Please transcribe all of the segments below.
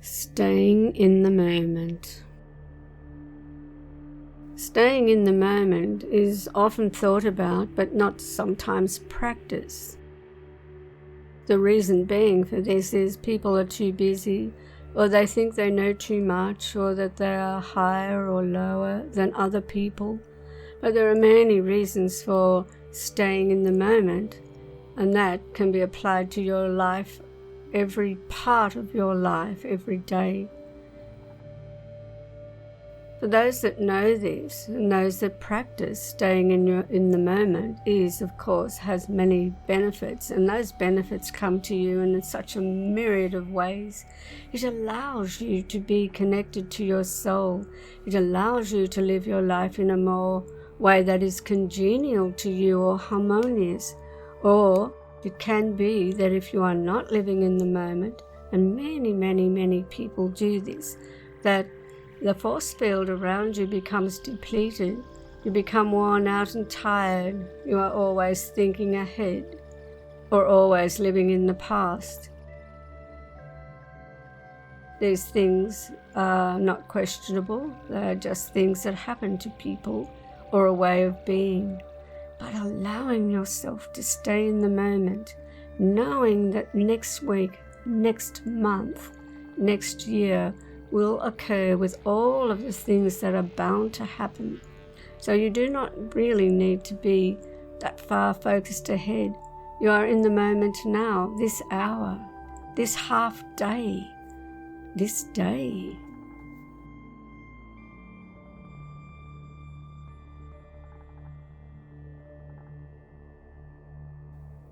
Staying in the moment. Staying in the moment is often thought about but not sometimes practiced. The reason being for this is people are too busy, or they think they know too much, or that they are higher or lower than other people. But there are many reasons for staying in the moment, and that can be applied to your life, every part of your life, every day. For those that know this, and those that practice staying in the moment has many benefits, and those benefits come to you in such a myriad of ways. It allows you to be connected to your soul. It allows you to live your life in a more way that is congenial to you or harmonious. Or it can be that if you are not living in the moment, and many people do this, that the force field around you becomes depleted. You become worn out and tired. You are always thinking ahead or always living in the past. These things are not questionable. They are just things that happen to people or a way of being. But allowing yourself to stay in the moment, knowing that next week, next month, next year will occur with all of the things that are bound to happen. So you do not really need to be that far focused ahead. You are in the moment now, this hour, this half day, this day.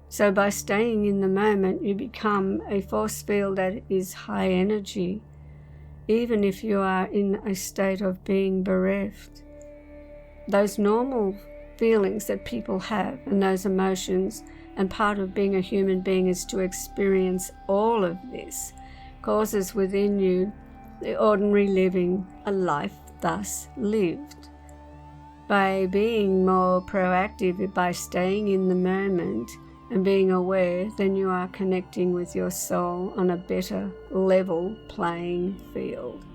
So by staying in the moment, you become a force field that is high energy, even if you are in a state of being bereft. Those normal feelings that people have and those emotions, and part of being a human being is to experience all of this, causes within you the ordinary living, a life thus lived. By being more proactive, by staying in the moment and being aware, then you are connecting with your soul on a better level playing field.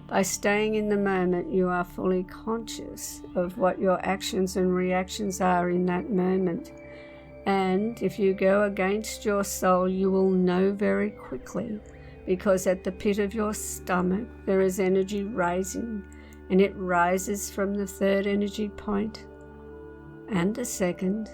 By staying in the moment, you are fully conscious of what your actions and reactions are in that moment. And if you go against your soul, you will know very quickly, because at the pit of your stomach there is energy rising, and it rises from the third energy point and the second,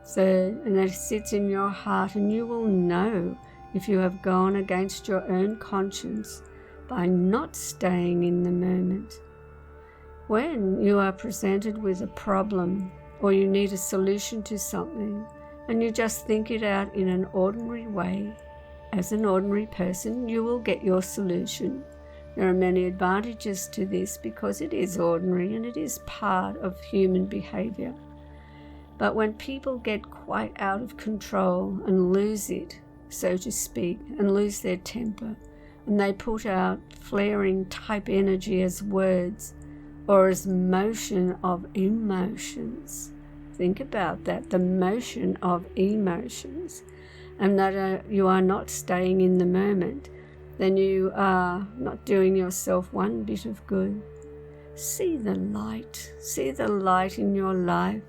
third, and that sits in your heart, and you will know if you have gone against your own conscience by not staying in the moment. When you are presented with a problem or you need a solution to something, and you just think it out in an ordinary way, as an ordinary person, you will get your solution. There are many advantages to this because it is ordinary and it is part of human behavior. But when people get quite out of control and lose it, so to speak, and lose their temper, and they put out flaring type energy as words or as motion of emotions. Think about that, the motion of emotions, and that you are not staying in the moment, then you are not doing yourself one bit of good. See the light in your life.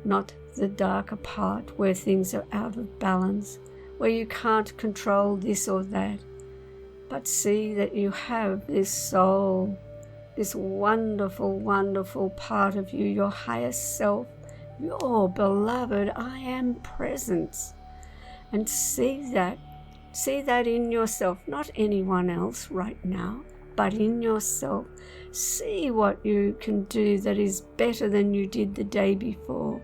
Not the darker part where things are out of balance, where you can't control this or that, but see that you have this soul, this wonderful part of you, your higher self, your beloved I am presence. And see that in yourself, not anyone else right now, but in yourself. See what you can do that is better than you did the day before.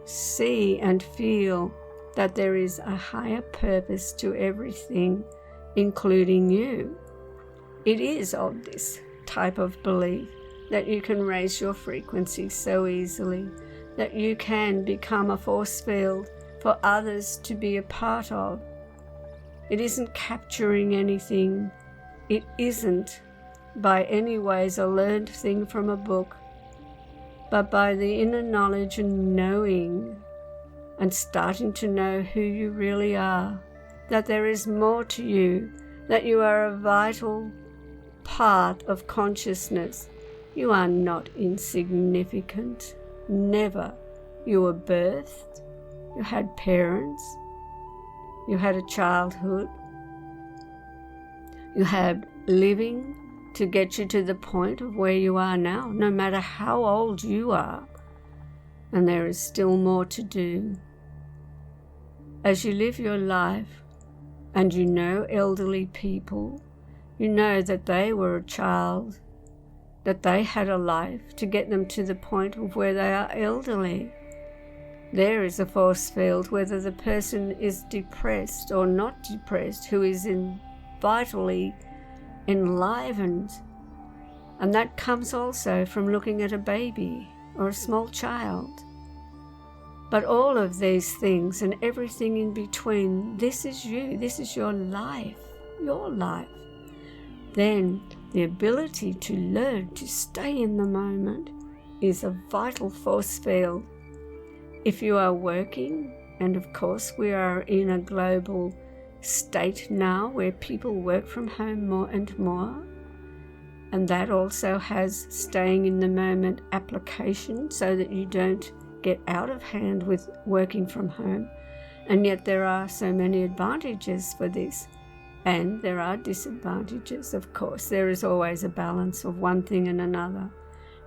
See and feel that there is a higher purpose to everything, including you. It is of this type of belief that you can raise your frequency so easily, that you can become a force field for others to be a part of. It isn't capturing anything. It isn't by any ways a learned thing from a book, but by the inner knowledge and knowing, and starting to know who you really are, that there is more to you that you are a vital part of consciousness. You are not insignificant. Never. You were birthed. You had parents. You had a childhood. You had living to get you to the point of where you are now, no matter how old you are. And there is still more to do. As you live your life, and you know elderly people, you know that they were a child, that they had a life to get them to the point of where they are elderly. There is a force field, whether the person is depressed or not depressed, who is vitally enlivened. And that comes also from looking at a baby or a small child. But all of these things and everything in between, this is you, this is your life, your life. Then the ability to learn to stay in the moment is a vital force field. If you are working, and of course we are in a global state now where people work from home more and more, and that also has staying in the moment application so that you don't get out of hand with working from home. And yet there are so many advantages for this, and there are disadvantages. Of course, there is always a balance of one thing and another,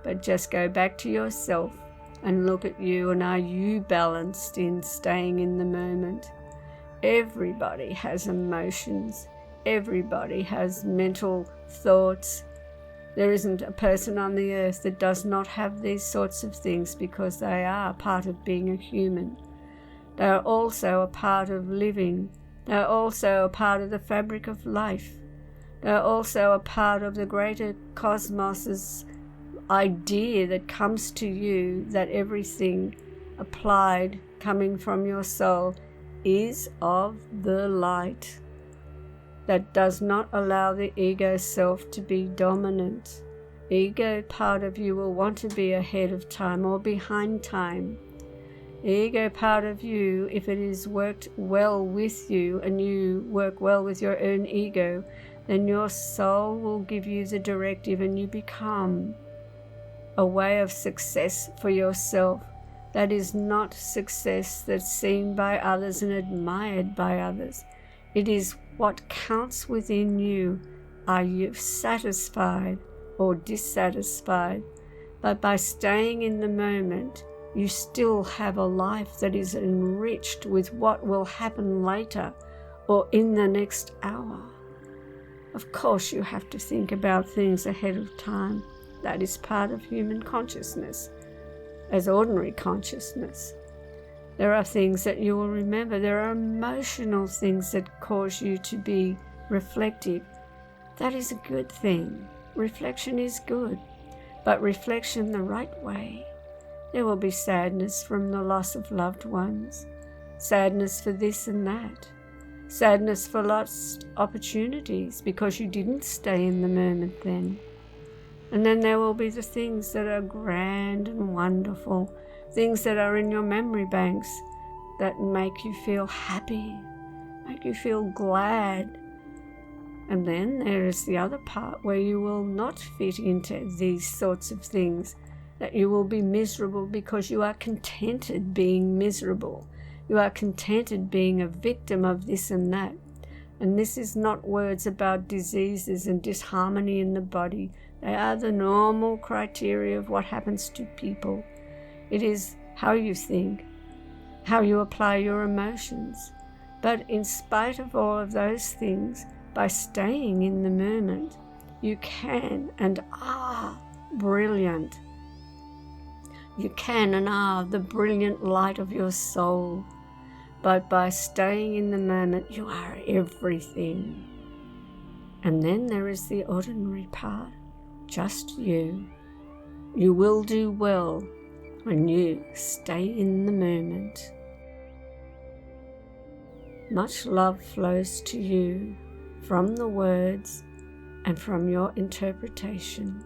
but just go back to yourself and look at you, and are you balanced in staying in the moment? Everybody has emotions. Everybody has mental thoughts. There isn't a person on the earth that does not have these sorts of things, because they are part of being a human. They are also a part of living. They are also a part of the fabric of life. They are also a part of the greater cosmos's idea that comes to you, that everything applied coming from your soul is of the light. That does not allow the ego self to be dominant. Ego part of you will want to be ahead of time or behind time. Ego part of you, if it is worked well with you and you work well with your own ego, then your soul will give you the directive and you become a way of success for yourself. That is not success that's seen by others and admired by others. It is what counts within you. Are you satisfied or dissatisfied? But by staying in the moment, you still have a life that is enriched with what will happen later or in the next hour. Of course, you have to think about things ahead of time. That is part of human consciousness, as ordinary consciousness. There are things that you will remember. There are emotional things that cause you to be reflective. That is a good thing. Reflection is good, but reflection the right way. There will be sadness from the loss of loved ones, sadness for this and that, sadness for lost opportunities because you didn't stay in the moment then. And then there will be the things that are grand and wonderful, things that are in your memory banks that make you feel happy, make you feel glad. And then there is the other part where you will not fit into these sorts of things, that you will be miserable because you are contented being miserable. You are contented being a victim of this and that. And this is not words about diseases and disharmony in the body. They are the normal criteria of what happens to people. It is how you think, how you apply your emotions. But in spite of all of those things, by staying in the moment, you can and are brilliant. You can and are the brilliant light of your soul. But by staying in the moment, you are everything. And then there is the ordinary part, just you. You will do well when you stay in the moment. Much love flows to you from the words and from your interpretation.